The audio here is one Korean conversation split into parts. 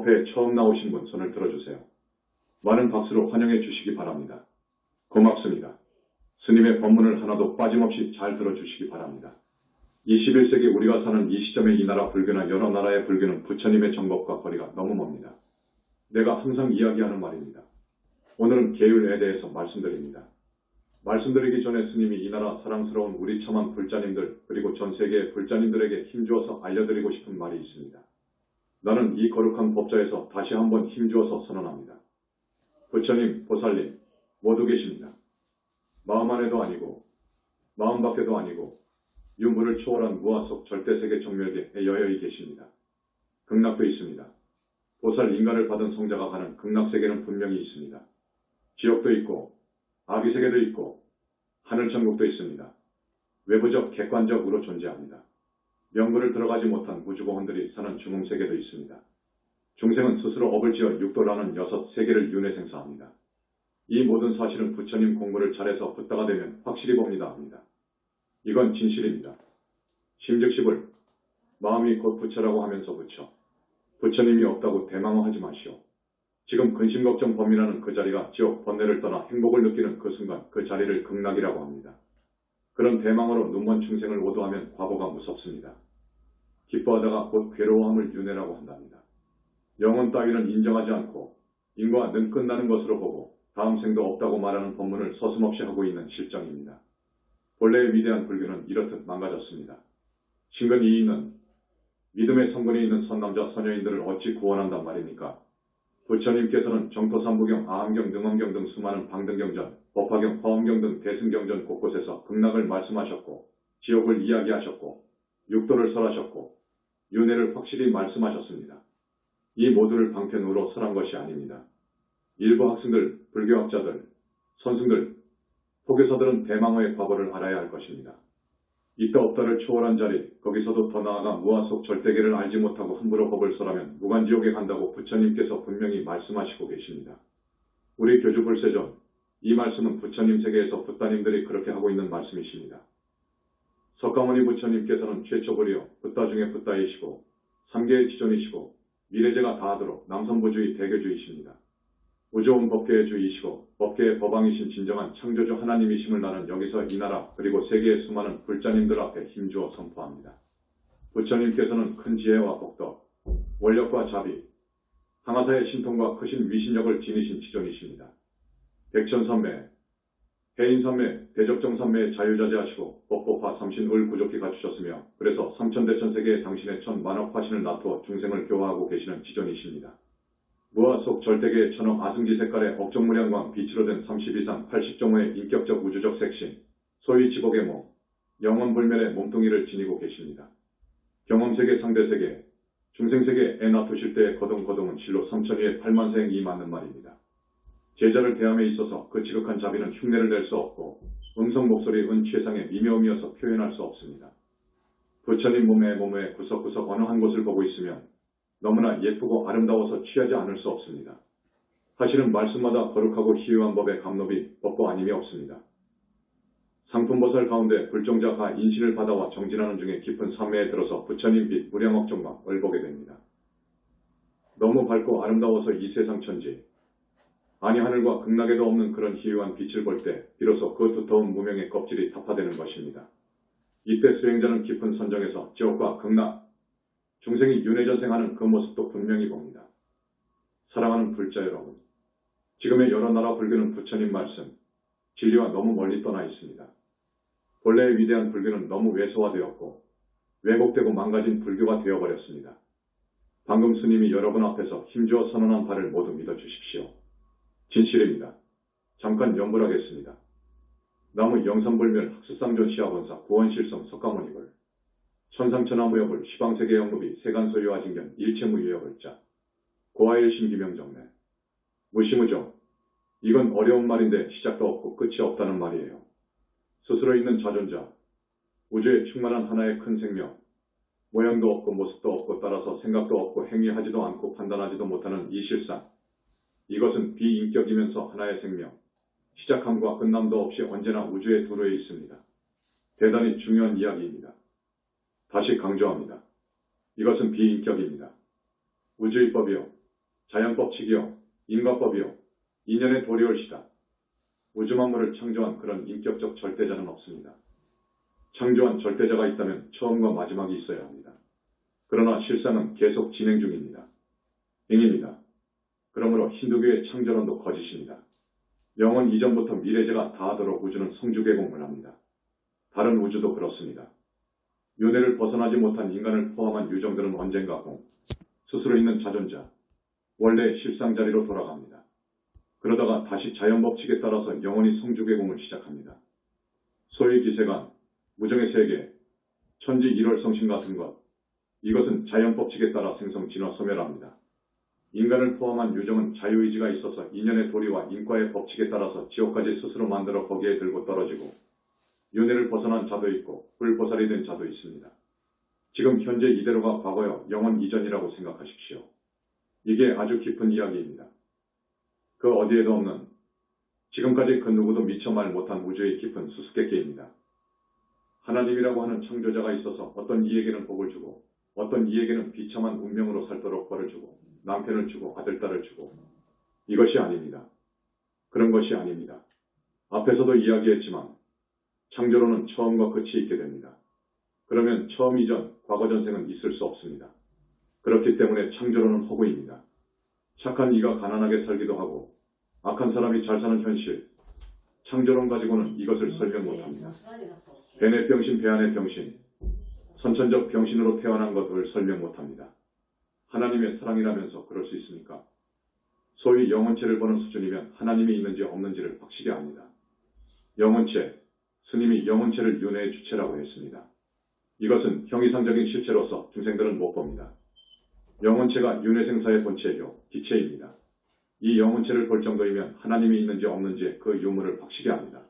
앞에 처음 나오신 분 손을 들어주세요. 많은 박수로 환영해 주시기 바랍니다. 고맙습니다. 스님의 법문을 하나도 빠짐없이 잘 들어주시기 바랍니다. 21세기 우리가 사는 이 시점에 이 나라 불교나 여러 나라의 불교는 부처님의 정법과 거리가 너무 멉니다. 내가 항상 이야기하는 말입니다. 오늘은 계율에 대해서 말씀드립니다. 말씀드리기 전에 스님이 이 나라 사랑스러운 우리 참한 불자님들 그리고 전 세계의 불자님들에게 힘주어서 알려드리고 싶은 말이 있습니다. 나는 이 거룩한 법자에서 다시 한번 힘주어서 선언합니다. 부처님, 보살님 모두 계십니다. 마음 안에도 아니고 마음 밖에도 아니고 유무를 초월한 무아 속 절대세계 정멸계에 여여히 계십니다. 극락도 있습니다. 보살 인간을 받은 성자가 가는 극락세계는 분명히 있습니다. 지옥도 있고 아비세계도 있고 하늘천국도 있습니다. 외부적 객관적으로 존재합니다. 명부를 들어가지 못한 우주고혼들이 사는 중음세계도 있습니다. 중생은 스스로 업을 지어 육도라는 6세계를 윤회생사합니다. 이 모든 사실은 부처님 공부를 잘해서 붓다가 되면 확실히 봅니다 합니다. 이건 진실입니다. 심즉시불 마음이 곧 부처라고 하면서 부처 부처님이 없다고 대망하지 마시오. 지금 근심걱정 범인하는 그 자리가 지옥 번뇌를 떠나 행복을 느끼는 그 순간 그 자리를 극락이라고 합니다. 그런 대망으로 눈먼 중생을 오도하면 과거가 무섭습니다. 기뻐하다가 곧 괴로워함을 윤회라고 한답니다. 영혼 따위는 인정하지 않고 인과 능 끝나는 것으로 보고 다음 생도 없다고 말하는 법문을 서슴없이 하고 있는 실정입니다. 본래의 위대한 불교는 이렇듯 망가졌습니다. 신근 이인은 믿음의 성분이 있는 선남자 선여인들을 어찌 구원한단 말입니까? 부처님께서는 정토삼부경, 아함경, 능엄경 등 수많은 방등경전, 법화경, 화엄경 등 대승경전 곳곳에서 극락을 말씀하셨고 지옥을 이야기하셨고 육도를 설하셨고 윤회를 확실히 말씀하셨습니다. 이 모두를 방편으로 설한 것이 아닙니다. 일부 학생들, 불교학자들, 선승들, 포교사들은 대망의 과거를 알아야 할 것입니다. 있다 없다를 초월한 자리, 거기서도 더 나아가 무아 속 절대계를 알지 못하고 함부로 법을 설하면 무간지옥에 간다고 부처님께서 분명히 말씀하시고 계십니다. 우리 교주 불세존, 이 말씀은 부처님 세계에서 붓다님들이 그렇게 하고 있는 말씀이십니다. 석가모니 부처님께서는 최초불이요 붓다 중에 붓다이시고 3계의 지존이시고 미래제가 다하도록 남선부주의 대교주이십니다. 우주온 법계의 주이시고 법계의 법왕이신 진정한 창조주 하나님이심을 나는 여기서 이 나라 그리고 세계의 수많은 불자님들 앞에 힘주어 선포합니다. 부처님께서는 큰 지혜와 복덕, 원력과 자비, 항아사의 신통과 크신 위신력을 지니신 지존이십니다. 백천삼매, 해인삼매, 대적정삼매의 자유자재하시고 법법화 삼신을 구족히 갖추셨으며 그래서 삼천대천세계에 당신의 천만억 화신을 나투어 중생을 교화하고 계시는 지존이십니다. 무아 속 절대계의 천억 아승지 색깔의 억정무량광 빛으로 된 32상 80정호의 인격적 우주적 색신, 소위 지복의 몸, 영원불멸의 몸뚱이를 지니고 계십니다. 경험세계 상대세계, 중생세계 애 낳으실 때의 거동거동은 실로 삼천위의 8만생이 맞는 말입니다. 제자를 대함에 있어서 그 지극한 자비는 흉내를 낼 수 없고 음성 목소리 은 최상의 미묘음이어서 표현할 수 없습니다. 부처님 몸의 구석구석 어느 한 곳을 보고 있으면 너무나 예쁘고 아름다워서 취하지 않을 수 없습니다. 사실은 말씀마다 거룩하고 희유한 법의 감노비 법과 아님이 없습니다. 상품보살 가운데 불종자가 인신을 받아와 정진하는 중에 깊은 산매에 들어서 부처님 빛 무량억정광을 보게 됩니다. 너무 밝고 아름다워서 이 세상 천지, 아니 하늘과 극락에도 없는 그런 희유한 빛을 볼 때 비로소 그 두터운 무명의 껍질이 타파되는 것입니다. 이때 수행자는 깊은 선정에서 지옥과 극락, 중생이 윤회전생하는 그 모습도 분명히 봅니다. 사랑하는 불자 여러분, 지금의 여러 나라 불교는 부처님 말씀, 진리와 너무 멀리 떠나 있습니다. 본래의 위대한 불교는 너무 왜소화되었고 왜곡되고 망가진 불교가 되어버렸습니다. 방금 스님이 여러분 앞에서 힘주어 선언한 바를 모두 믿어주십시오. 진실입니다. 잠깐 연불하겠습니다. 나무 영산불멸 학수상존 시아본사 구원실성 석가모니불 천상천하무여불 시방세계 영무비 세간소유아진견 일체무유여불자 고아일신기명정매 무시무정. 이건 어려운 말인데 시작도 없고 끝이 없다는 말이에요. 스스로 있는 자존자, 우주에 충만한 하나의 큰 생명, 모양도 없고 모습도 없고 따라서 생각도 없고 행위하지도 않고 판단하지도 못하는 이 실상. 이것은 비인격이면서 하나의 생명, 시작함과 끝남도 없이 언제나 우주의 도로에 있습니다. 대단히 중요한 이야기입니다. 다시 강조합니다. 이것은 비인격입니다. 우주의 법이요. 자연법칙이요, 인과법이요, 인연의 도리올시다. 우주만물을 창조한 그런 인격적 절대자는 없습니다. 창조한 절대자가 있다면 처음과 마지막이 있어야 합니다. 그러나 실상은 계속 진행 중입니다. 행입니다. 그러므로 힌두교의 창조론도 거짓입니다. 영원 이전부터 미래제가 다하도록 우주는 성주개공을 합니다. 다른 우주도 그렇습니다. 윤회를 벗어나지 못한 인간을 포함한 유정들은 언젠가 스스로 있는 자존자, 원래의 실상 자리로 돌아갑니다. 그러다가 다시 자연법칙에 따라서 영원히 성주개공을 시작합니다. 소위 기세관, 무정의 세계, 천지 일월성신 같은 것, 이것은 자연법칙에 따라 생성 진화 소멸합니다. 인간을 포함한 유정은 자유의지가 있어서 인연의 도리와 인과의 법칙에 따라서 지옥까지 스스로 만들어 거기에 들고 떨어지고 윤회를 벗어난 자도 있고 불보살이 된 자도 있습니다. 지금 현재 이대로가 과거여 영원 이전이라고 생각하십시오. 이게 아주 깊은 이야기입니다. 그 어디에도 없는, 지금까지 그 누구도 미처 말 못한 우주의 깊은 수수께끼입니다. 하나님이라고 하는 창조자가 있어서 어떤 이에게는 복을 주고 어떤 이에게는 비참한 운명으로 살도록 벌을 주고 남편을 주고 아들, 딸을 주고, 이것이 아닙니다. 그런 것이 아닙니다. 앞에서도 이야기했지만 창조론은 처음과 끝이 있게 됩니다. 그러면 처음 이전, 과거 전생은 있을 수 없습니다. 그렇기 때문에 창조론은 허구입니다. 착한 이가 가난하게 살기도 하고 악한 사람이 잘 사는 현실, 창조론 가지고는 이것을 설명 못합니다. 뱀의 병신, 배안의 병신, 선천적 병신으로 태어난 것을 설명 못합니다. 하나님의 사랑이라면서 그럴 수 있습니까? 소위 영혼체를 보는 수준이면 하나님이 있는지 없는지를 확실히 압니다. 영혼체, 스님이 영혼체를 윤회의 주체라고 했습니다. 이것은 형이상적인 실체로서 중생들은 못 봅니다. 영혼체가 윤회생사의 본체이요, 기체입니다. 이 영혼체를 볼 정도이면 하나님이 있는지 없는지 그 유무를 확실히 압니다.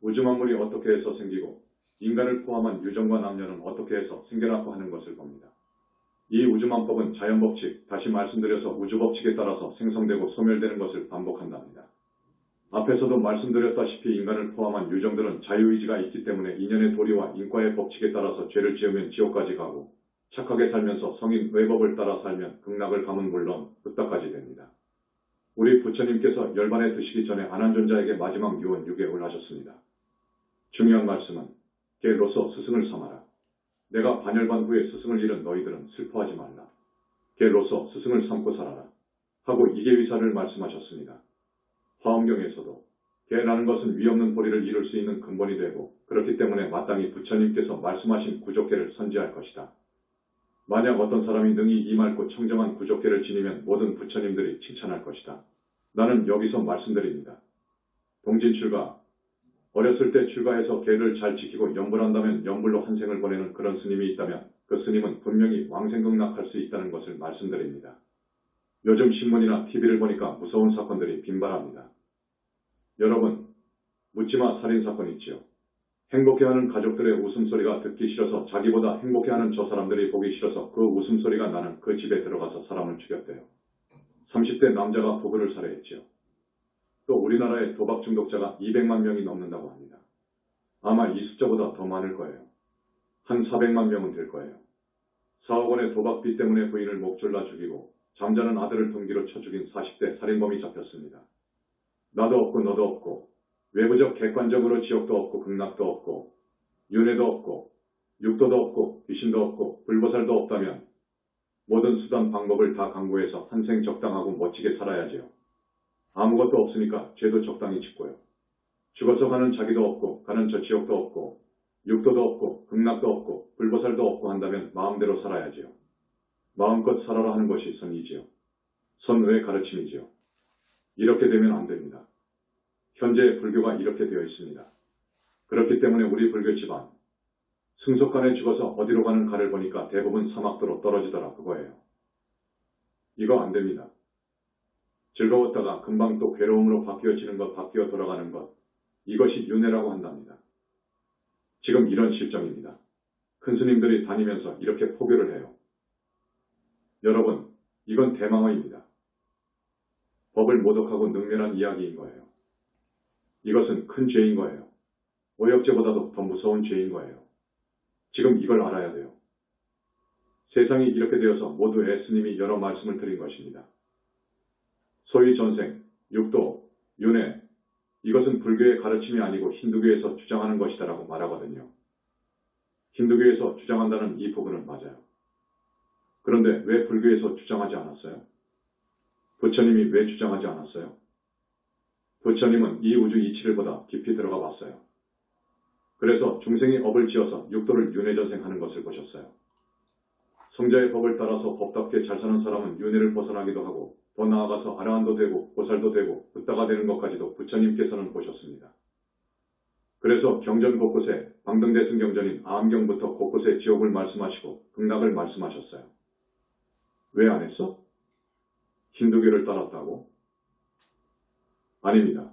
우주만물이 어떻게 해서 생기고 인간을 포함한 유정과 남녀는 어떻게 해서 생겨났고 하는 것을 봅니다. 이 우주만법은 자연법칙, 다시 말씀드려서 우주법칙에 따라서 생성되고 소멸되는 것을 반복한답니다. 앞에서도 말씀드렸다시피 인간을 포함한 유정들은 자유의지가 있기 때문에 인연의 도리와 인과의 법칙에 따라서 죄를 지으면 지옥까지 가고 착하게 살면서 성인 외법을 따라 살면 극락을 가면 물론 흑다까지 됩니다. 우리 부처님께서 열반에 드시기 전에 안한존자에게 마지막 유언 6개월 하셨습니다. 중요한 말씀은 개로서 스승을 삼아라. 내가 반열반 후에 스승을 잃은 너희들은 슬퍼하지 말라. 개로서 스승을 삼고 살아라. 하고 이계위사를 말씀하셨습니다. 화엄경에서도 개라는 것은 위없는 보리를 이룰 수 있는 근본이 되고 그렇기 때문에 마땅히 부처님께서 말씀하신 구족개를 선지할 것이다. 만약 어떤 사람이 능히 이 맑고 청정한 구족개를 지니면 모든 부처님들이 칭찬할 것이다. 나는 여기서 말씀드립니다. 동진출가, 어렸을 때 출가해서 개를 잘 지키고 염불한다면 염불로 한 생을 보내는 그런 스님이 있다면 그 스님은 분명히 왕생극락할 수 있다는 것을 말씀드립니다. 요즘 신문이나 TV를 보니까 무서운 사건들이 빈발합니다. 여러분, 묻지마 살인사건 있지요. 행복해하는 가족들의 웃음소리가 듣기 싫어서 자기보다 행복해하는 저 사람들이 보기 싫어서 그 웃음소리가 나는 그 집에 들어가서 사람을 죽였대요. 30대 남자가 부부를 살해했지요. 또 우리나라의 도박 중독자가 200만 명이 넘는다고 합니다. 아마 이 숫자보다 더 많을 거예요. 한 400만 명은 될 거예요. 4억 원의 도박비 때문에 부인을 목 졸라 죽이고 잠자는 아들을 둔기로 쳐 죽인 40대 살인범이 잡혔습니다. 나도 없고 너도 없고 외부적 객관적으로 지옥도 없고 극락도 없고 윤회도 없고 육도도 없고 귀신도 없고 불보살도 없다면 모든 수단 방법을 다 강구해서 한생 적당하고 멋지게 살아야지요. 아무것도 없으니까 죄도 적당히 짓고요. 죽어서 가는 자기도 없고 가는 저 지옥도 없고 육도도 없고 극락도 없고 불보살도 없고 한다면 마음대로 살아야지요. 마음껏 살아라 하는 것이 선이지요. 선의 가르침이지요. 이렇게 되면 안 됩니다. 현재 불교가 이렇게 되어 있습니다. 그렇기 때문에 우리 불교 집안 승속간에 죽어서 어디로 가는 가를 보니까 대부분 사막도로 떨어지더라 그거예요. 이거 안 됩니다. 즐거웠다가 금방 또 괴로움으로 바뀌어지는 것, 바뀌어 돌아가는 것, 이것이 윤회라고 한답니다. 지금 이런 실정입니다. 큰 스님들이 다니면서 이렇게 포교를 해요. 여러분, 이건 대망어입니다. 법을 모독하고 능멸한 이야기인 거예요. 이것은 큰 죄인 거예요. 오역죄보다도 더 무서운 죄인 거예요. 지금 이걸 알아야 돼요. 세상이 이렇게 되어서 모두 애스님이 여러 말씀을 드린 것입니다. 소위 전생, 육도, 윤회, 이것은 불교의 가르침이 아니고 힌두교에서 주장하는 것이다라고 말하거든요. 힌두교에서 주장한다는 이 부분은 맞아요. 그런데 왜 불교에서 주장하지 않았어요? 부처님이 왜 주장하지 않았어요? 부처님은 이 우주 이치를 보다 깊이 들어가 봤어요. 그래서 중생이 업을 지어서 육도를 윤회전생하는 것을 보셨어요. 성자의 법을 따라서 법답게 잘 사는 사람은 윤회를 벗어나기도 하고 더 나아가서 아라한도 되고 보살도 되고 붓다가 되는 것까지도 부처님께서는 보셨습니다. 그래서 경전 곳곳에 방등대승 경전인 아함경부터 곳곳에 지옥을 말씀하시고 극락을 말씀하셨어요. 왜 안 했어? 힌두교를 따랐다고? 아닙니다.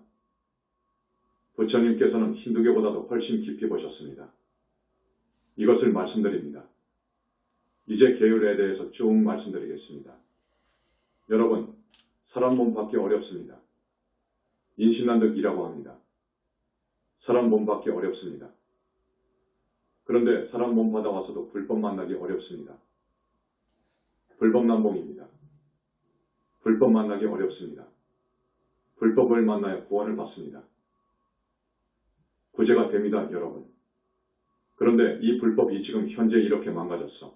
부처님께서는 힌두교보다도 훨씬 깊이 보셨습니다. 이것을 말씀드립니다. 이제 계율에 대해서 쭉 말씀드리겠습니다. 여러분, 사람 몸 받기 어렵습니다. 인신난득이라고 합니다. 사람 몸 받기 어렵습니다. 그런데 사람 몸 받아와서도 불법 만나기 어렵습니다. 불법 난봉입니다. 불법 만나기 어렵습니다. 불법을 만나야 구원을 받습니다. 구제가 됩니다, 여러분. 그런데 이 불법이 지금 현재 이렇게 망가졌어.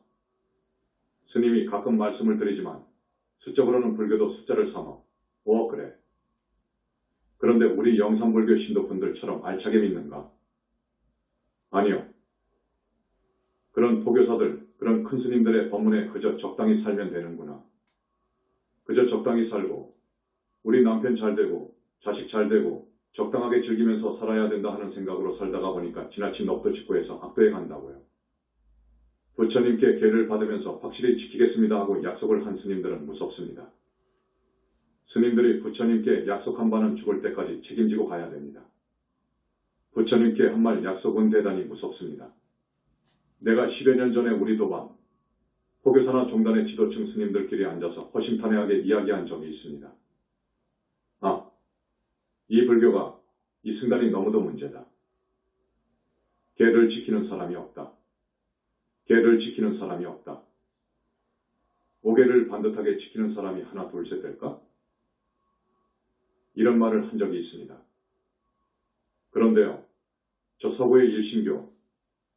스님이 가끔 말씀을 드리지만 수적으로는 불교도 숫자를 삼아. 그래. 그런데 우리 영산불교 신도분들처럼 알차게 믿는가? 아니요. 그런 도교사들, 그런 큰 스님들의 법문에 그저 적당히 살면 되는구나. 그저 적당히 살고 우리 남편 잘 되고 자식 잘 되고 적당하게 즐기면서 살아야 된다 하는 생각으로 살다가 보니까 지나친 넋도 짓고 해서 악도에 간다고요. 부처님께 계를 받으면서 확실히 지키겠습니다 하고 약속을 한 스님들은 무섭습니다. 스님들이 부처님께 약속한 바는 죽을 때까지 책임지고 가야 됩니다. 부처님께 한 말 약속은 대단히 무섭습니다. 내가 10여 년 전에 우리 도반, 포교사나 종단의 지도층 스님들끼리 앉아서 허심탄회하게 이야기한 적이 있습니다. 이 불교가 이 순간이 너무도 문제다. 계를 지키는 사람이 없다. 계를 지키는 사람이 없다. 5계를 반듯하게 지키는 사람이 하나 둘셋 될까? 이런 말을 한 적이 있습니다. 그런데요, 저 서구의 일신교,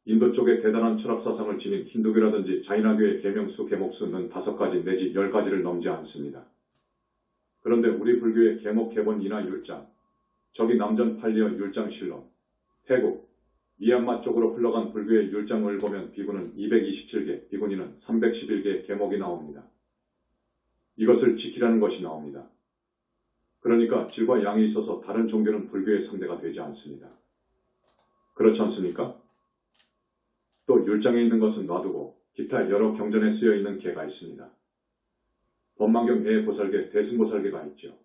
인도 쪽에 대단한 철학 사상을 지닌 힌두교라든지 자이나교의 계명수, 계목수는 5가지 내지 10가지를 넘지 않습니다. 그런데 우리 불교의 계목, 계본, 인하, 율장, 저기 남전 팔리어 율장실론, 태국, 미얀마 쪽으로 흘러간 불교의 율장을 보면 비구는 227개, 비구니는 311개의 계목이 나옵니다. 이것을 지키라는 것이 나옵니다. 그러니까 질과 양이 있어서 다른 종교는 불교의 상대가 되지 않습니다. 그렇지 않습니까? 또 율장에 있는 것은 놔두고 기타 여러 경전에 쓰여 있는 계가 있습니다. 법망경 애보살계, 대승보살계가 있죠.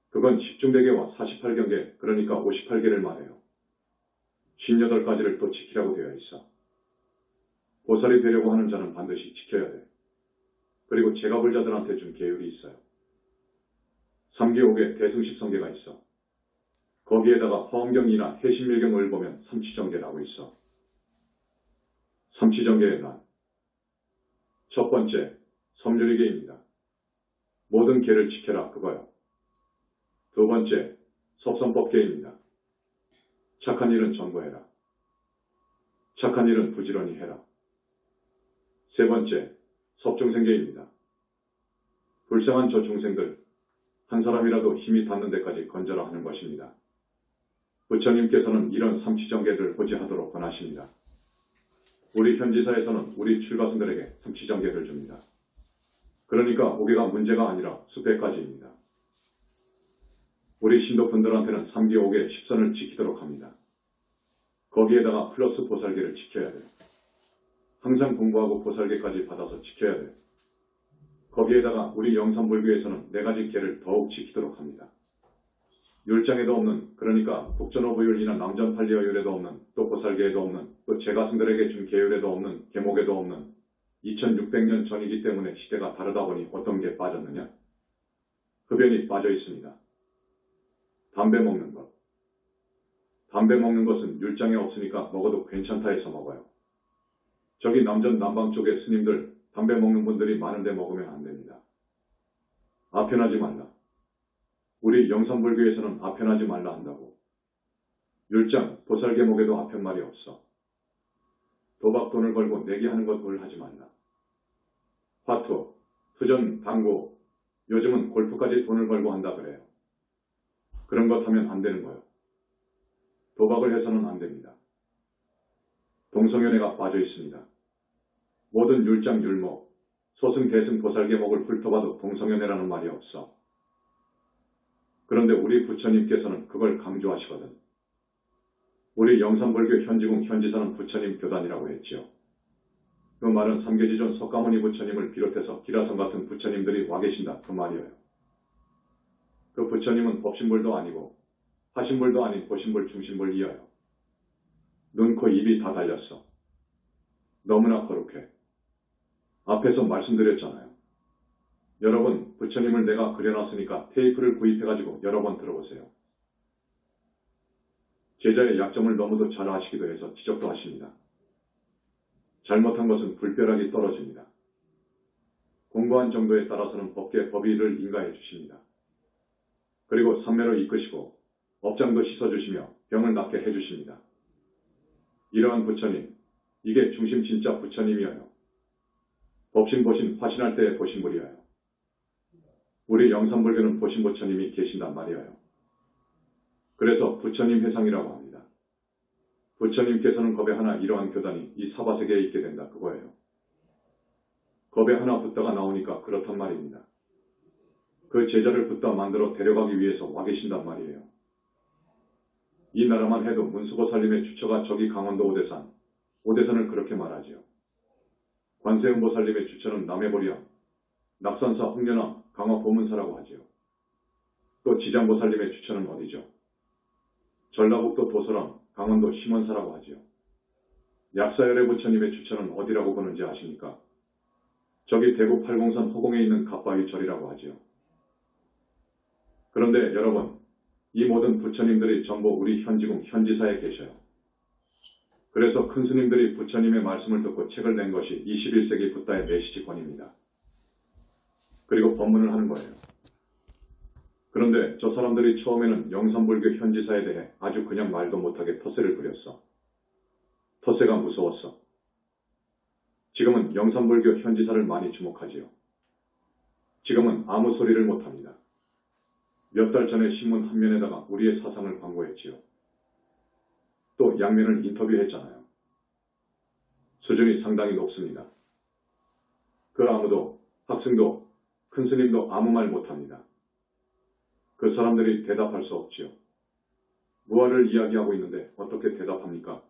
그건 10중대계와 48경계, 그러니까 58개를 말해요. 58가지를 또 지키라고 되어 있어. 보살이 되려고 하는 자는 반드시 지켜야 돼. 그리고 제가불자들한테 준 계율이 있어요. 3기5계 대승십성계가 있어. 거기에다가 화엄경이나 해신밀경을 보면 삼치정계라고 있어. 삼치정계의 난. 첫 번째, 섬유리계입니다. 모든 계를 지켜라, 그거요. 두 번째, 섭선법계입니다. 착한 일은 전부해라. 착한 일은 부지런히 해라. 세 번째, 섭중생계입니다. 불쌍한 저 중생들, 한 사람이라도 힘이 닿는 데까지 건져라 하는 것입니다. 부처님께서는 이런 삼치정계를 호지하도록 권하십니다. 우리 현지사에서는 우리 출가승들에게 삼치정계를 줍니다. 그러니까 5개가 문제가 아니라 수배까지입니다. 우리 신도분들한테는 3기 5개 10선을 지키도록 합니다. 거기에다가 플러스 보살계를 지켜야 돼요. 항상 공부하고 보살계까지 받아서 지켜야 돼요. 거기에다가 우리 영산불교에서는 4가지 계를 더욱 지키도록 합니다. 율장에도 없는, 그러니까 북전오부율이나 남전팔리어율에도 없는, 또 보살계에도 없는, 또 제가승들에게 준 계율에도 없는, 계목에도 없는 2600년 전이기 때문에 시대가 다르다 보니 어떤 게 빠졌느냐? 흡연이 빠져 있습니다. 담배 먹는 것. 담배 먹는 것은 율장에 없으니까 먹어도 괜찮다 해서 먹어요. 저기 남전 남방 쪽의 스님들 담배 먹는 분들이 많은데 먹으면 안 됩니다. 아편하지 말라. 우리 영산불교에서는 아편하지 말라 한다고. 율장, 보살계목에도 아편말이 없어. 도박 돈을 벌고 내기하는 것을 하지 말라. 화투, 투전, 당구, 요즘은 골프까지 돈을 벌고 한다 그래요. 그런 것 하면 안 되는 거요. 도박을 해서는 안 됩니다. 동성연애가 빠져 있습니다. 모든 율장, 율목, 소승, 대승, 보살계목을 훑어봐도 동성연애라는 말이 없어. 그런데 우리 부처님께서는 그걸 강조하시거든. 우리 영산불교 현지궁 현지사는 부처님 교단이라고 했지요. 그 말은 삼계지존 석가모니 부처님을 비롯해서 기라성 같은 부처님들이 와 계신다 그 말이에요. 그 부처님은 법신불도 아니고 하신불도 아닌 보신불 중신불이어요. 눈, 코, 입이 다 달렸어. 너무나 거룩해. 앞에서 말씀드렸잖아요. 여러분, 부처님을 내가 그려놨으니까 테이프를 구입해가지고 여러 번 들어보세요. 제자의 약점을 너무도 잘 아시기도 해서 지적도 하십니다. 잘못한 것은 불벼락이 떨어집니다. 공부한 정도에 따라서는 법계 법의를 인가해 주십니다. 그리고 삼매로 이끄시고 업장도 씻어주시며 병을 낫게 해주십니다. 이러한 부처님, 이게 중심 진짜 부처님이어요. 법신 보신 화신할 때의 보신불이어요. 우리 영산불교는 보신 부처님이 계신단 말이에요. 그래서 부처님 회상이라고 합니다. 부처님께서는 겁에 하나 이러한 교단이 이 사바세계에 있게 된다 그거예요. 겁에 하나 붙다가 나오니까 그렇단 말입니다. 그 제자를 붙다 만들어 데려가기 위해서 와 계신단 말이에요. 이 나라만 해도 문수보살님의 주처가 저기 강원도 오대산, 오대산을 그렇게 말하지요. 관세음보살님의 주처는 남해보리암, 낙산사 홍련암, 강화 보문사라고 하지요. 또 지장보살님의 주처는 어디죠? 전라북도 도서람, 강원도 심원사라고 하지요. 약사열애 부처님의 주처는 어디라고 보는지 아십니까? 저기 대구 팔공산 허공에 있는 갑바위 절이라고 하지요. 그런데 여러분, 이 모든 부처님들이 전부 우리 현지궁 현지사에 계셔요. 그래서 큰 스님들이 부처님의 말씀을 듣고 책을 낸 것이 21세기 붓다의 메시지권입니다. 그리고 법문을 하는 거예요. 그런데 저 사람들이 처음에는 영산불교 현지사에 대해 아주 그냥 말도 못하게 텃세를 부렸어. 텃세가 무서웠어. 지금은 영산불교 현지사를 많이 주목하지요. 지금은 아무 소리를 못합니다. 몇 달 전에 신문 한 면에다가 우리의 사상을 광고했지요. 또 양면을 인터뷰했잖아요. 수준이 상당히 높습니다. 그 아무도, 학생도, 큰 스님도 아무 말 못합니다. 그 사람들이 대답할 수 없지요. 무엇을 이야기하고 있는데 어떻게 대답합니까?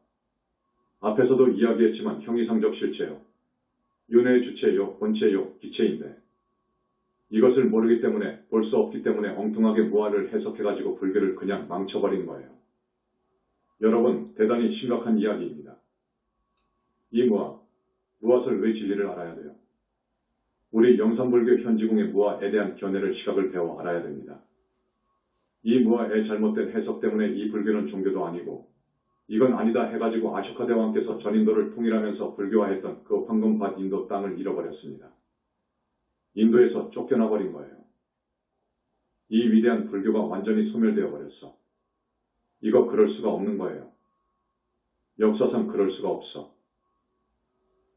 앞에서도 이야기했지만 형이상적 실체요. 윤회의 주체요, 본체요, 기체인데 이것을 모르기 때문에 볼 수 없기 때문에 엉뚱하게 무아를 해석해가지고 불교를 그냥 망쳐버린 거예요. 여러분, 대단히 심각한 이야기입니다. 이 무아, 무엇을 왜 진리를 알아야 돼요? 우리 영산불교 현지궁의 무아에 대한 견해를 시각을 배워 알아야 됩니다. 이 무아의 잘못된 해석 때문에 이 불교는 종교도 아니고 이건 아니다 해가지고 아쇼카 대왕께서 전인도를 통일하면서 불교화했던 그 황금밭 인도 땅을 잃어버렸습니다. 인도에서 쫓겨나 버린 거예요. 이 위대한 불교가 완전히 소멸되어 버렸어. 이거 그럴 수가 없는 거예요. 역사상 그럴 수가 없어.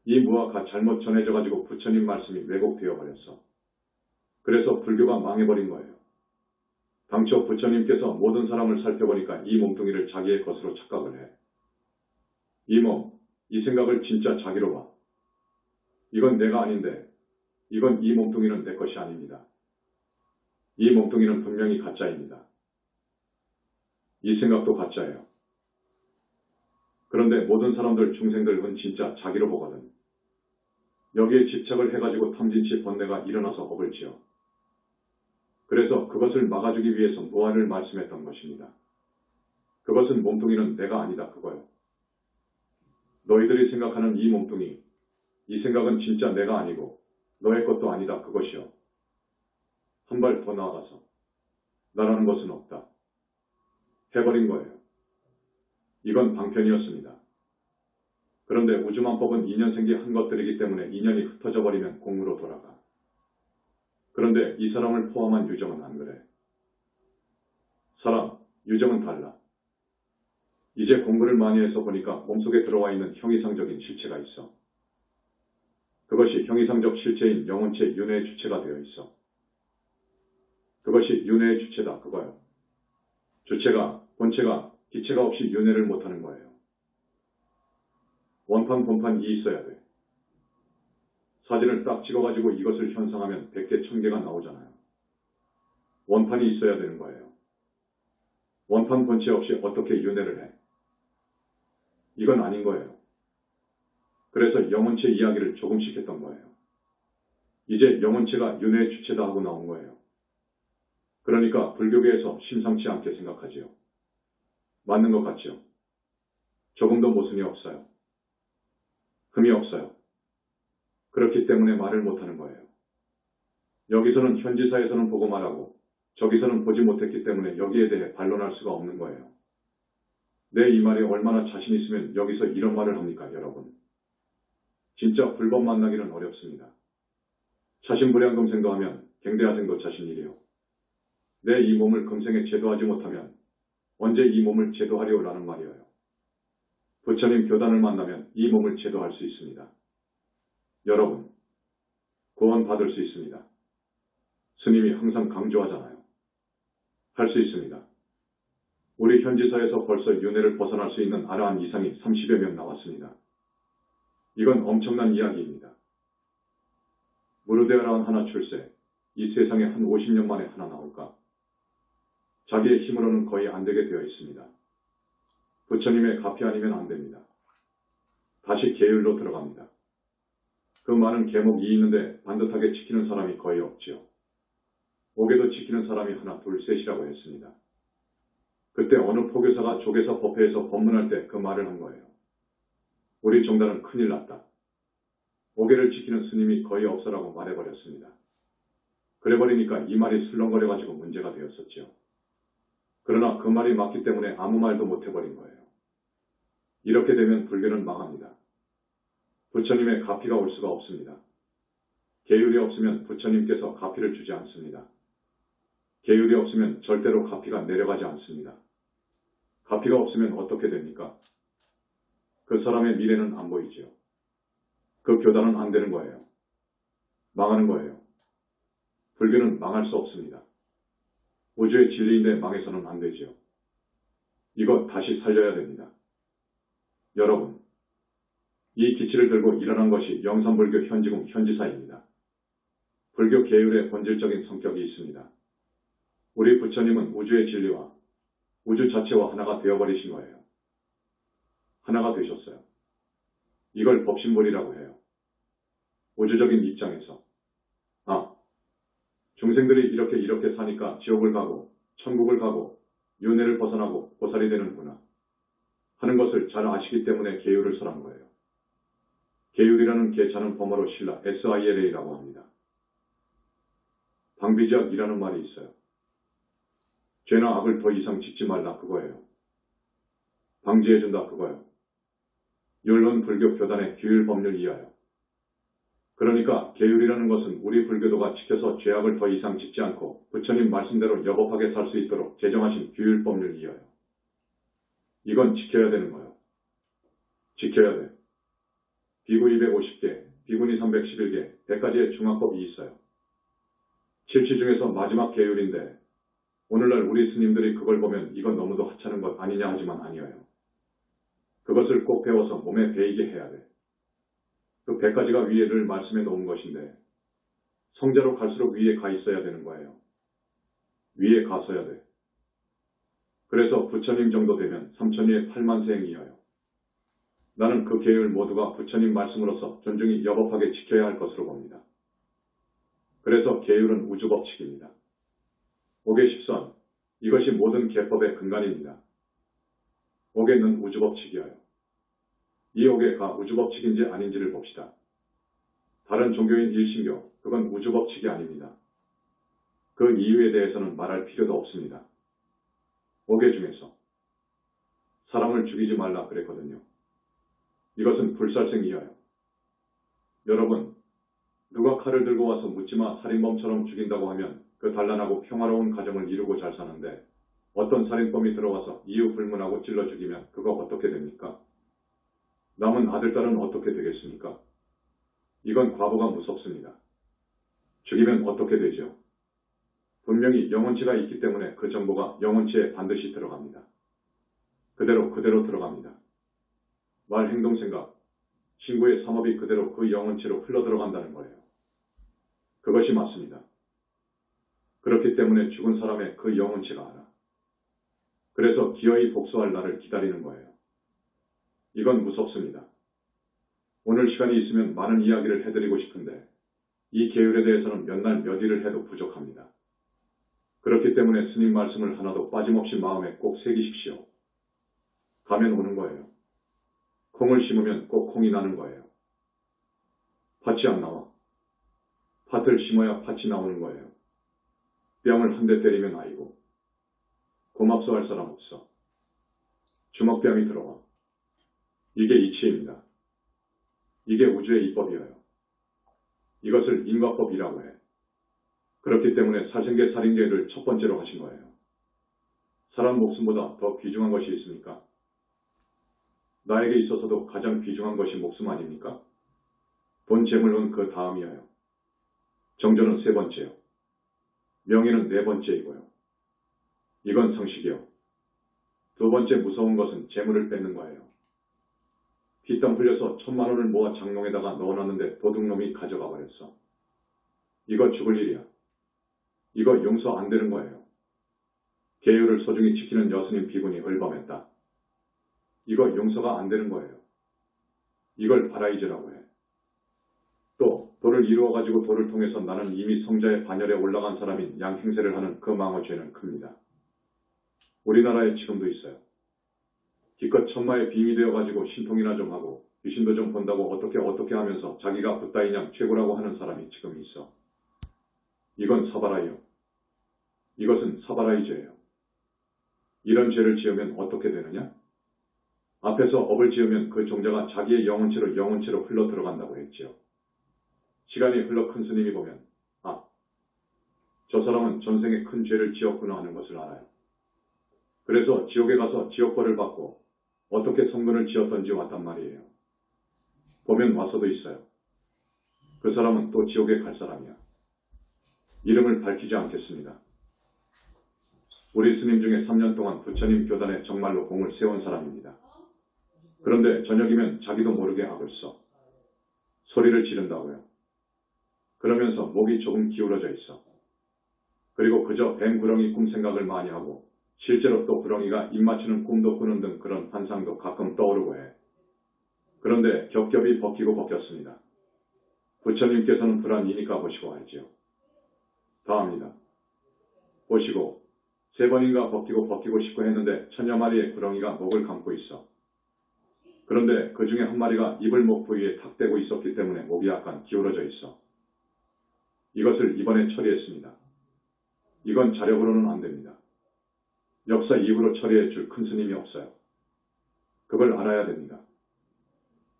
이 무아가 잘못 전해져가지고 부처님 말씀이 왜곡되어 버렸어. 그래서 불교가 망해버린 거예요. 당초 부처님께서 모든 사람을 살펴보니까 이 몸뚱이를 자기의 것으로 착각을 해. 이 몸, 이 생각을 진짜 자기로 봐. 이건 내가 아닌데 이건 이 몸뚱이는 내 것이 아닙니다. 이 몸뚱이는 분명히 가짜입니다. 이 생각도 가짜예요. 그런데 모든 사람들 중생들은 진짜 자기로 보거든. 여기에 집착을 해가지고 탐진치 번뇌가 일어나서 업을 지어. 그래서 그것을 막아주기 위해서 무아를 말씀했던 것입니다. 그것은 몸뚱이는 내가 아니다 그거요. 너희들이 생각하는 이 몸뚱이, 이 생각은 진짜 내가 아니고 너의 것도 아니다 그것이요. 한 발 더 나아가서 나라는 것은 없다. 해버린 거예요. 이건 방편이었습니다. 그런데 우주만법은 인연생기 한 것들이기 때문에 인연이 흩어져 버리면 공으로 돌아가. 그런데 이 사람을 포함한 유정은 안 그래. 사람, 유정은 달라. 이제 공부를 많이 해서 보니까 몸속에 들어와 있는 형이상적인 실체가 있어. 그것이 형이상적 실체인 영혼체 윤회의 주체가 되어 있어. 그것이 윤회의 주체다, 그거요. 주체가, 본체가, 기체가 없이 윤회를 못하는 거예요. 원판, 본판이 있어야 돼. 사진을 딱 찍어가지고 이것을 현상하면 100개, 1000개가 나오잖아요. 원판이 있어야 되는 거예요. 원판 본체 없이 어떻게 윤회를 해? 이건 아닌 거예요. 그래서 영혼체 이야기를 조금씩 했던 거예요. 이제 영혼체가 윤회의 주체다 하고 나온 거예요. 그러니까 불교계에서 심상치 않게 생각하지요. 맞는 것 같지요? 조금도 모순이 없어요. 흠이 없어요. 그렇기 때문에 말을 못하는 거예요. 여기서는 현지사에서는 보고 말하고 저기서는 보지 못했기 때문에 여기에 대해 반론할 수가 없는 거예요. 내 이 말이 얼마나 자신 있으면 여기서 이런 말을 합니까, 여러분? 진짜 불법 만나기는 어렵습니다. 자신불량금 생도하면 갱대하생도 자신일이요. 내 이 몸을 금생에 제도하지 못하면 언제 이 몸을 제도하려라는 말이에요. 부처님 교단을 만나면 이 몸을 제도할 수 있습니다. 여러분, 구원 받을 수 있습니다. 스님이 항상 강조하잖아요. 할 수 있습니다. 우리 현지사에서 벌써 윤회를 벗어날 수 있는 아라한 이상이 30여 명 나왔습니다. 이건 엄청난 이야기입니다. 무르대아라한 하나 출세, 이 세상에 한 50년 만에 하나 나올까? 자기의 힘으로는 거의 안 되게 되어 있습니다. 부처님의 가피 아니면 안 됩니다. 다시 계율로 들어갑니다. 그 많은 계목이 있는데 반듯하게 지키는 사람이 거의 없지요. 옥에도 지키는 사람이 하나, 둘, 셋이라고 했습니다. 그때 어느 포교사가 조계사 법회에서 법문할 때 그 말을 한 거예요. 우리 종단은 큰일 났다. 옥에를 지키는 스님이 거의 없어라고 말해버렸습니다. 그래버리니까 이 말이 술렁거려가지고 문제가 되었었죠. 그러나 그 말이 맞기 때문에 아무 말도 못해버린 거예요. 이렇게 되면 불교는 망합니다. 부처님의 가피가 올 수가 없습니다. 계율이 없으면 부처님께서 가피를 주지 않습니다. 계율이 없으면 절대로 가피가 내려가지 않습니다. 가피가 없으면 어떻게 됩니까? 그 사람의 미래는 안 보이지요. 그 교단은 안 되는 거예요. 망하는 거예요. 불교는 망할 수 없습니다. 우주의 진리인데 망해서는 안 되지요. 이거 다시 살려야 됩니다. 여러분, 이 기치를 들고 일어난 것이 영산불교 현지궁 현지사입니다. 불교 계율의 본질적인 성격이 있습니다. 우리 부처님은 우주의 진리와 우주 자체와 하나가 되어버리신 거예요. 하나가 되셨어요. 이걸 법신불이라고 해요. 우주적인 입장에서. 중생들이 이렇게 사니까 지옥을 가고 천국을 가고 윤회를 벗어나고 보살이 되는구나 하는 것을 잘 아시기 때문에 계율을 설한 거예요. 계율이라는 계차는 범어로 신라 SILA라고 합니다. 방비지약이라는 말이 있어요. 죄나 악을 더 이상 짓지 말라 그거예요. 방지해준다 그거예요. 율론 불교 교단의 규율 법률 이하요. 그러니까 계율이라는 것은 우리 불교도가 지켜서 죄악을 더 이상 짓지 않고 부처님 말씀대로 여법하게 살 수 있도록 제정하신 규율 법률 이하요. 이건 지켜야 되는 거예요. 지켜야 돼. 비구 250개, 비구니 311개, 100가지의 중화법이 있어요. 칠치 중에서 마지막 계율인데 오늘날 우리 스님들이 그걸 보면 이건 너무도 하찮은 것 아니냐 하지만 아니에요. 그것을 꼭 배워서 몸에 배이게 해야 돼. 그 100가지가 위에 늘 말씀해 놓은 것인데 성자로 갈수록 위에 가 있어야 되는 거예요. 위에 갔어야 돼. 그래서 부처님 정도 되면 3천리의 8만세행이어요. 나는 그 계율 모두가 부처님 말씀으로서 존중이 여법하게 지켜야 할 것으로 봅니다. 그래서 계율은 우주법칙입니다. 옥의 십선, 이것이 모든 계법의 근간입니다. 옥에는 우주법칙이어요. 이 옥에가 우주법칙인지 아닌지를 봅시다. 다른 종교인 일신교, 그건 우주법칙이 아닙니다. 그 이유에 대해서는 말할 필요도 없습니다. 옥의 중에서 사람을 죽이지 말라 그랬거든요. 이것은 불살생이어요. 여러분, 누가 칼을 들고 와서 묻지마 살인범처럼 죽인다고 하면 그 단란하고 평화로운 가정을 이루고 잘 사는데 어떤 살인범이 들어와서 이유 불문하고 찔러 죽이면 그거 어떻게 됩니까? 남은 아들, 딸은 어떻게 되겠습니까? 이건 과거가 무섭습니다. 죽이면 어떻게 되죠? 분명히 영혼체가 있기 때문에 그 정보가 영혼체에 반드시 들어갑니다. 그대로 들어갑니다. 말, 행동, 생각, 친구의 삼업이 그대로 그 영혼체로 흘러들어간다는 거예요. 그것이 맞습니다. 그렇기 때문에 죽은 사람의 그 영혼체가 알아. 그래서 기어이 복수할 날을 기다리는 거예요. 이건 무섭습니다. 오늘 시간이 있으면 많은 이야기를 해드리고 싶은데 이 계율에 대해서는 몇 날 몇 일을 해도 부족합니다. 그렇기 때문에 스님 말씀을 하나도 빠짐없이 마음에 꼭 새기십시오. 가면 오는 거예요. 콩을 심으면 꼭 콩이 나는 거예요. 팥이 안 나와. 팥을 심어야 팥이 나오는 거예요. 뺨을 한 대 때리면 아이고. 고맙소 할 사람 없어. 주먹뺨이 들어와. 이게 이치입니다. 이게 우주의 이법이에요. 이것을 인과법이라고 해. 그렇기 때문에 사생계 살인계를 첫 번째로 하신 거예요. 사람 목숨보다 더 귀중한 것이 있습니까? 나에게 있어서도 가장 귀중한 것이 목숨 아닙니까? 돈, 재물은 그 다음이에요. 정전은 세 번째요. 명예는 네 번째이고요. 이건 상식이요. 두 번째 무서운 것은 재물을 뺏는 거예요. 피땀 흘려서 1,000만 원을 모아 장롱에다가 넣어놨는데 도둑놈이 가져가 버렸어. 이거 죽을 일이야. 이거 용서 안 되는 거예요. 계율을 소중히 지키는 여스님 비군이 얼밤했다. 이거 용서가 안 되는 거예요. 이걸 바라이즈라고 해. 또 도를 이루어가지고 도를 통해서 나는 이미 성자의 반열에 올라간 사람인 양행세를 하는 그 망어죄는 큽니다. 우리나라에 지금도 있어요. 기껏 천마의 빙이 되어가지고 신통이나 좀 하고 귀신도 좀 본다고 어떻게 하면서 자기가 붓다이냥 최고라고 하는 사람이 지금 있어. 이건 사바라이요. 이것은 사바라이 죄예요. 이런 죄를 지으면 어떻게 되느냐? 앞에서 업을 지으면 그 종자가 자기의 영혼체로 흘러 들어간다고 했지요. 시간이 흘러 큰 스님이 보면 저 사람은 전생에 큰 죄를 지었구나 하는 것을 알아요. 그래서 지옥에 가서 지옥벌을 받고 어떻게 성근을 지었던지 왔단 말이에요. 보면 와서도 있어요. 그 사람은 또 지옥에 갈 사람이야. 이름을 밝히지 않겠습니다. 우리 스님 중에 3년 동안 부처님 교단에 정말로 공을 세운 사람입니다. 그런데 저녁이면 자기도 모르게 악을 써. 소리를 지른다고요. 그러면서 목이 조금 기울어져 있어. 그리고 그저 뱀 구렁이 꿈 생각을 많이 하고 실제로 또 구렁이가 입 맞추는 꿈도 꾸는 등 그런 환상도 가끔 떠오르고 해. 그런데 겹겹이 벗기고 벗겼습니다. 부처님께서는 불안이니까 보시고 하지요. 다합니다. 보시고 3번인가 벗기고 싶고 했는데 1000여 마리의 구렁이가 목을 감고 있어. 그런데 그 중에 한 마리가 입을 목 부위에 탁 대고 있었기 때문에 목이 약간 기울어져 있어. 이것을 이번에 처리했습니다. 이건 자력으로는 안 됩니다. 역사 이후로 처리해 줄 큰 스님이 없어요. 그걸 알아야 됩니다.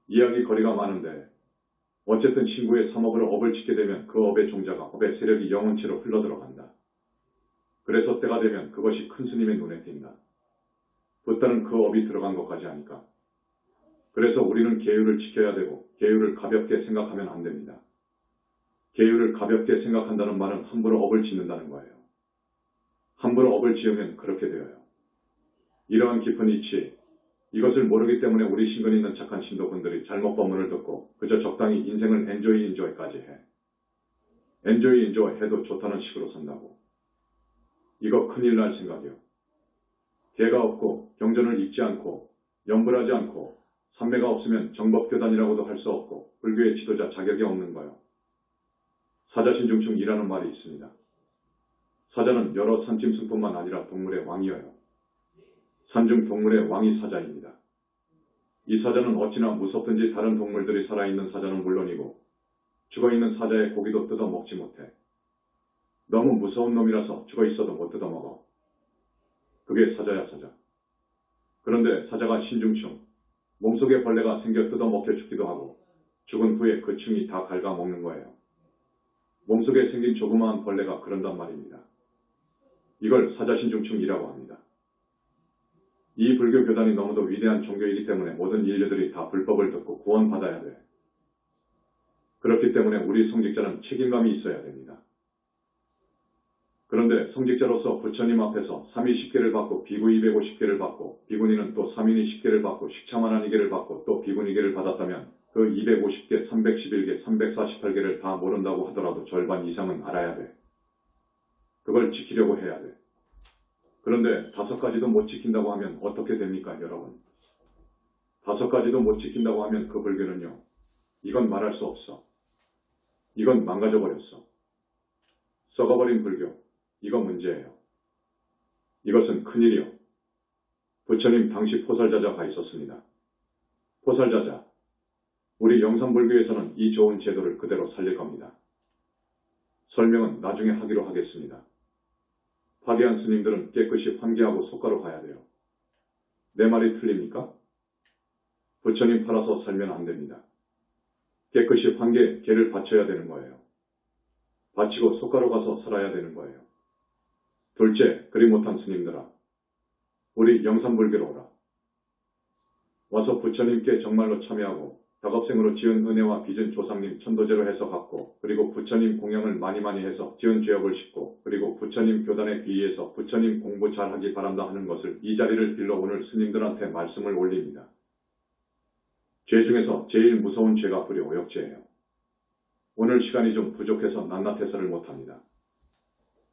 이야기 거리가 많은데 어쨌든 친구의 삼업으로 업을 짓게 되면 그 업의 종자가 업의 세력이 영혼체로 흘러들어간다. 그래서 때가 되면 그것이 큰 스님의 눈에 띈다. 붓다는 그 업이 들어간 것까지 하니까. 그래서 우리는 계율을 지켜야 되고 계율을 가볍게 생각하면 안 됩니다. 계율을 가볍게 생각한다는 말은 함부로 업을 짓는다는 거예요. 함부로 업을 지으면 그렇게 되어요. 이러한 깊은 이치, 이것을 모르기 때문에 우리 신근 있는 착한 신도분들이 잘못 법문을 듣고 그저 적당히 인생을 엔조이까지 해. 엔조이 해도 좋다는 식으로 산다고. 이거 큰일 날 생각이요. 개가 없고 경전을 읽지 않고 염불하지 않고 삼매가 없으면 정법교단이라고도 할 수 없고 불교의 지도자 자격이 없는 거요. 사자신중충이라는 말이 있습니다. 사자는 여러 산짐승뿐만 아니라 동물의 왕이어요. 산중 동물의 왕이 사자입니다. 이 사자는 어찌나 무섭든지 다른 동물들이 살아있는 사자는 물론이고 죽어있는 사자의 고기도 뜯어먹지 못해. 너무 무서운 놈이라서 죽어있어도 못 뜯어먹어. 그게 사자야 사자. 그런데 사자가 신중충, 몸속에 벌레가 생겨 뜯어먹혀 죽기도 하고 죽은 후에 그 충이 다 갉아먹는 거예요. 몸속에 생긴 조그마한 벌레가 그런단 말입니다. 이걸 사자신중충이라고 합니다. 이 불교 교단이 너무도 위대한 종교이기 때문에 모든 인류들이 다 불법을 듣고 구원받아야 돼. 그렇기 때문에 우리 성직자는 책임감이 있어야 됩니다. 그런데 성직자로서 부처님 앞에서 3위 10개를 받고 비구 250개를 받고 비구니는 또 3인이 10개를 받고 식차만한 2개를 받고 또 비구니 2개를 받았다면 그 250개, 311개, 348개를 다 모른다고 하더라도 절반 이상은 알아야 돼. 그걸 지키려고 해야 돼. 그런데 5가지도 못 지킨다고 하면 어떻게 됩니까, 여러분? 5가지도 못 지킨다고 하면 그 불교는요, 이건 말할 수 없어. 이건 망가져버렸어. 썩어버린 불교, 이거 문제예요. 이것은 큰일이요. 부처님 당시 포살자자가 있었습니다. 포살자자, 우리 영산불교에서는 이 좋은 제도를 그대로 살릴 겁니다. 설명은 나중에 하기로 하겠습니다. 파괴한 스님들은 깨끗이 환기하고 속가로 가야 돼요. 내 말이 틀립니까? 부처님 팔아서 살면 안 됩니다. 깨끗이 환기, 개를 바쳐야 되는 거예요. 바치고 속가로 가서 살아야 되는 거예요. 둘째, 그리 못한 스님들아, 우리 영산불교로 오라. 와서 부처님께 정말로 참여하고 다급생으로 지은 은혜와 빚은 조상님 천도제로 해서 갚고 그리고 부처님 공양을 많이 해서 지은 죄업을 씻고 그리고 부처님 교단에 비의해서 부처님 공부 잘하기 바란다 하는 것을 이 자리를 빌러 오늘 스님들한테 말씀을 올립니다. 죄 중에서 제일 무서운 죄가 불효오역죄예요. 오늘 시간이 좀 부족해서 낱낱 해설을 못합니다.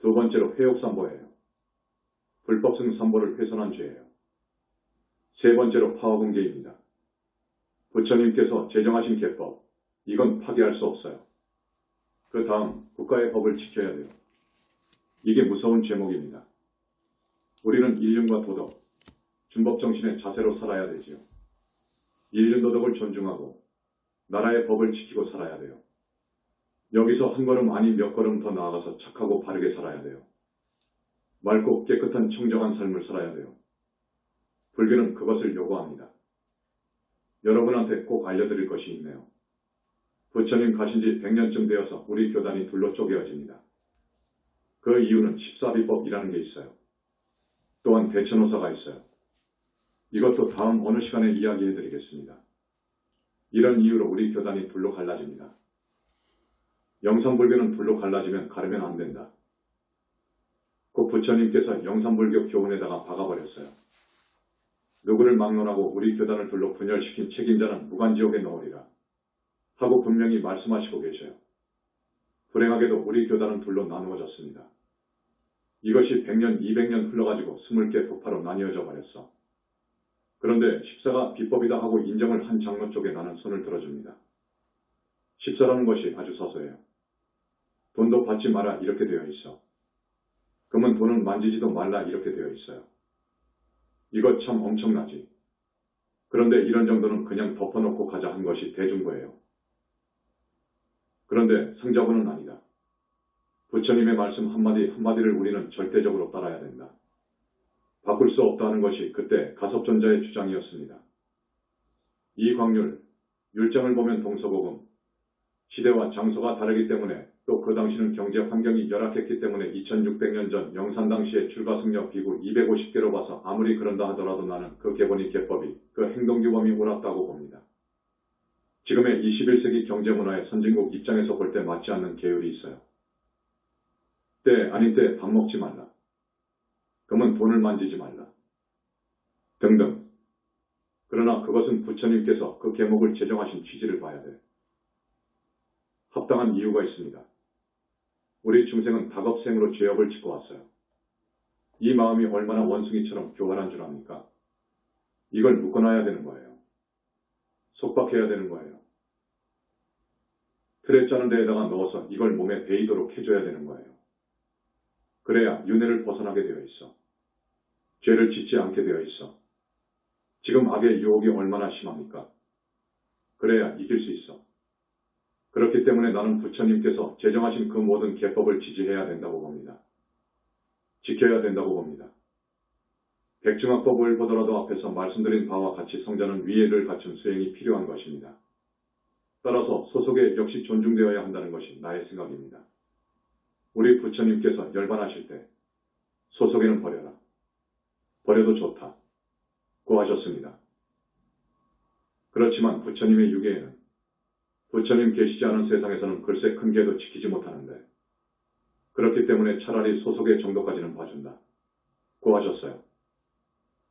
두 번째로 회욕삼보예요. 불법승 삼보를 훼손한 죄예요. 세 번째로 파워공개입니다. 부처님께서 제정하신 계법, 이건 파기할 수 없어요. 그 다음 국가의 법을 지켜야 돼요. 이게 무서운 제목입니다. 우리는 인륜과 도덕, 준법정신의 자세로 살아야 되지요. 인륜도덕을 존중하고 나라의 법을 지키고 살아야 돼요. 여기서 한 걸음 아닌 몇 걸음 더 나아가서 착하고 바르게 살아야 돼요. 맑고 깨끗한 청정한 삶을 살아야 돼요. 불교는 그것을 요구합니다. 여러분한테 꼭 알려드릴 것이 있네요. 부처님 가신 지 100년쯤 되어서 우리 교단이 둘로 쪼개어집니다. 그 이유는 14비법이라는 게 있어요. 또한 대천호사가 있어요. 이것도 다음 어느 시간에 이야기해드리겠습니다. 이런 이유로 우리 교단이 둘로 갈라집니다. 영산불교는 둘로 갈라지면 가르면 안 된다. 그 부처님께서 영산불교 교훈에다가 박아버렸어요. 누구를 막론하고 우리 교단을 둘로 분열시킨 책임자는 무간지옥에 넣으리라 하고 분명히 말씀하시고 계셔요. 불행하게도 우리 교단은 둘로 나누어졌습니다. 이것이 100년, 200년 흘러가지고 20개 부파로 나뉘어져 버렸어. 그런데 십사가 비법이다 하고 인정을 한 장로 쪽에 나는 손을 들어줍니다. 십사라는 것이 아주 사소해요. 돈도 받지 마라 이렇게 되어 있어. 금은 돈은 만지지도 말라 이렇게 되어 있어요. 이것 참 엄청나지. 그런데 이런 정도는 그냥 덮어놓고 가자 한 것이 대중보예요. 그런데 상자부는 아니다. 부처님의 말씀 한마디 한마디를 우리는 절대적으로 따라야 된다. 바꿀 수 없다는 것이 그때 가섭존자의 주장이었습니다. 이광률, 율장을 보면 동서고금, 시대와 장소가 다르기 때문에 또 그 당시는 경제 환경이 열악했기 때문에 2600년 전 영산 당시의 출가승려 비구 250개로 봐서 아무리 그런다 하더라도 나는 그 개본이 개법이 그 행동규범이 옳았다고 봅니다. 지금의 21세기 경제문화의 선진국 입장에서 볼 때 맞지 않는 계율이 있어요. 때 아닌 때 밥 먹지 말라. 금은 돈을 만지지 말라. 등등. 그러나 그것은 부처님께서 그 계목을 제정하신 취지를 봐야 돼. 합당한 이유가 있습니다. 우리 중생은 다급생으로 죄업을 짓고 왔어요. 이 마음이 얼마나 원숭이처럼 교활한 줄 압니까? 이걸 묶어놔야 되는 거예요. 속박해야 되는 거예요. 틀에 짜는 데에다가 넣어서 이걸 몸에 배이도록 해줘야 되는 거예요. 그래야 윤회를 벗어나게 되어 있어. 죄를 짓지 않게 되어 있어. 지금 악의 유혹이 얼마나 심합니까? 그래야 이길 수 있어. 그렇기 때문에 나는 부처님께서 제정하신 그 모든 계법을 지지해야 된다고 봅니다. 지켜야 된다고 봅니다. 백중학법을 보더라도 앞에서 말씀드린 바와 같이 성자는 위예를 갖춘 수행이 필요한 것입니다. 따라서 소속에 역시 존중되어야 한다는 것이 나의 생각입니다. 우리 부처님께서 열반하실 때 소속에는 버려라. 버려도 좋다. 고 하셨습니다. 그렇지만 부처님의 유계에는 부처님 계시지 않은 세상에서는 글쎄 큰 개도 지키지 못하는데 그렇기 때문에 차라리 소속의 정도까지는 봐준다. 고 하셨어요.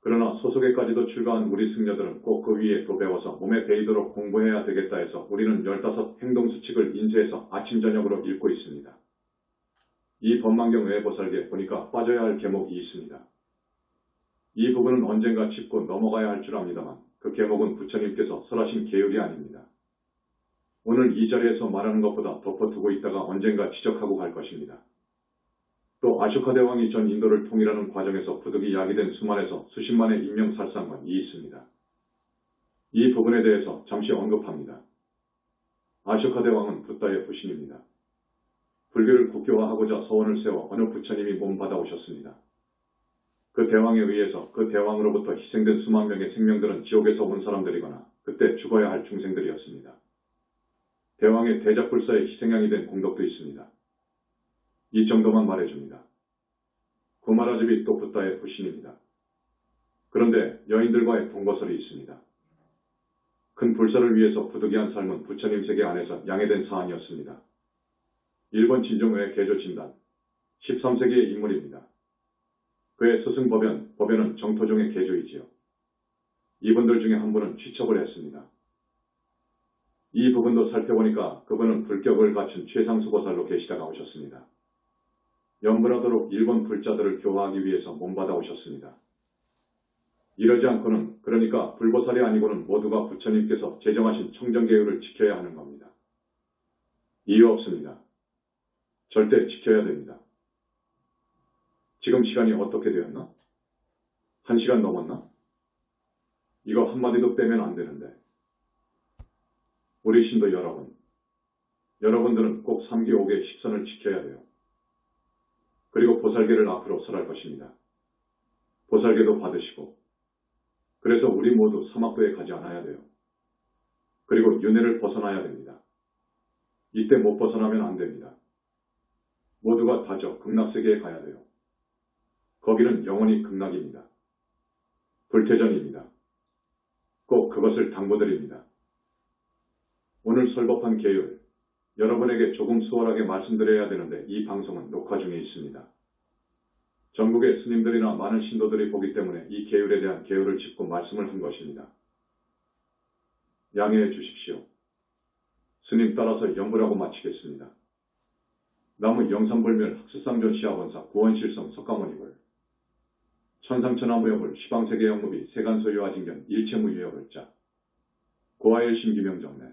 그러나 소속에까지도 출가한 우리 승려들은 꼭 그 위에 또 배워서 몸에 배이도록 공부해야 되겠다 해서 우리는 15 행동수칙을 인쇄해서 아침 저녁으로 읽고 있습니다. 이 법망경 외 보살계 보니까 빠져야 할 계목이 있습니다. 이 부분은 언젠가 짚고 넘어가야 할 줄 압니다만 그 계목은 부처님께서 설하신 계율이 아닙니다. 오늘 이 자리에서 말하는 것보다 덮어두고 있다가 언젠가 지적하고 갈 것입니다. 또 아쇼카 대왕이 전 인도를 통일하는 과정에서 부득이 야기된 수만에서 수십만의 인명살상관이 있습니다. 이 부분에 대해서 잠시 언급합니다. 아쇼카 대왕은 붓다의 부신입니다. 불교를 국교화하고자 서원을 세워 어느 부처님이 몸받아오셨습니다. 그 대왕에 의해서 그 대왕으로부터 희생된 수만 명의 생명들은 지옥에서 온 사람들이거나 그때 죽어야 할 중생들이었습니다. 대왕의 대작불사의 희생양이 된 공덕도 있습니다. 이 정도만 말해줍니다. 구마라집이 또 붓다의 부신입니다. 그런데 여인들과의 동거설이 있습니다. 큰 불사를 위해서 부득이한 삶은 부처님 세계 안에서 양해된 사안이었습니다. 일본 진종의 개조 진단, 13세기의 인물입니다. 그의 스승 법연은 정토종의 개조이지요. 이분들 중에 한 분은 취첩을 했습니다. 이 부분도 살펴보니까 그분은 불격을 갖춘 최상수보살로 계시다가 오셨습니다. 염불하도록 일본 불자들을 교화하기 위해서 몸받아 오셨습니다. 이러지 않고는 그러니까 불보살이 아니고는 모두가 부처님께서 제정하신 청정계율을 지켜야 하는 겁니다. 이유 없습니다. 절대 지켜야 됩니다. 지금 시간이 어떻게 되었나? 1시간 넘었나? 이거 한마디도 빼면 안 되는데. 우리 신도 여러분들은 꼭 3기 5개 식선을 지켜야 돼요. 그리고 보살계를 앞으로 설할 것입니다. 보살계도 받으시고 그래서 우리 모두 사막도에 가지 않아야 돼요. 그리고 윤회를 벗어나야 됩니다. 이때 못 벗어나면 안 됩니다. 모두가 다져 극락세계에 가야 돼요. 거기는 영원히 극락입니다. 불태전입니다. 꼭 그것을 당부드립니다. 오늘 설법한 계율, 여러분에게 조금 수월하게 말씀드려야 되는데 이 방송은 녹화 중에 있습니다. 전국의 스님들이나 많은 신도들이 보기 때문에 이 계율에 대한 계율을 짚고 말씀을 한 것입니다. 양해해 주십시오. 스님 따라서 연불하고 마치겠습니다. 나무 영산불멸 학수상전 시아원사 구원실성 석가모니불 천상천하무여불 시방세계영무비 세간소유화진견 일체무유여불자 고아일심 김영정내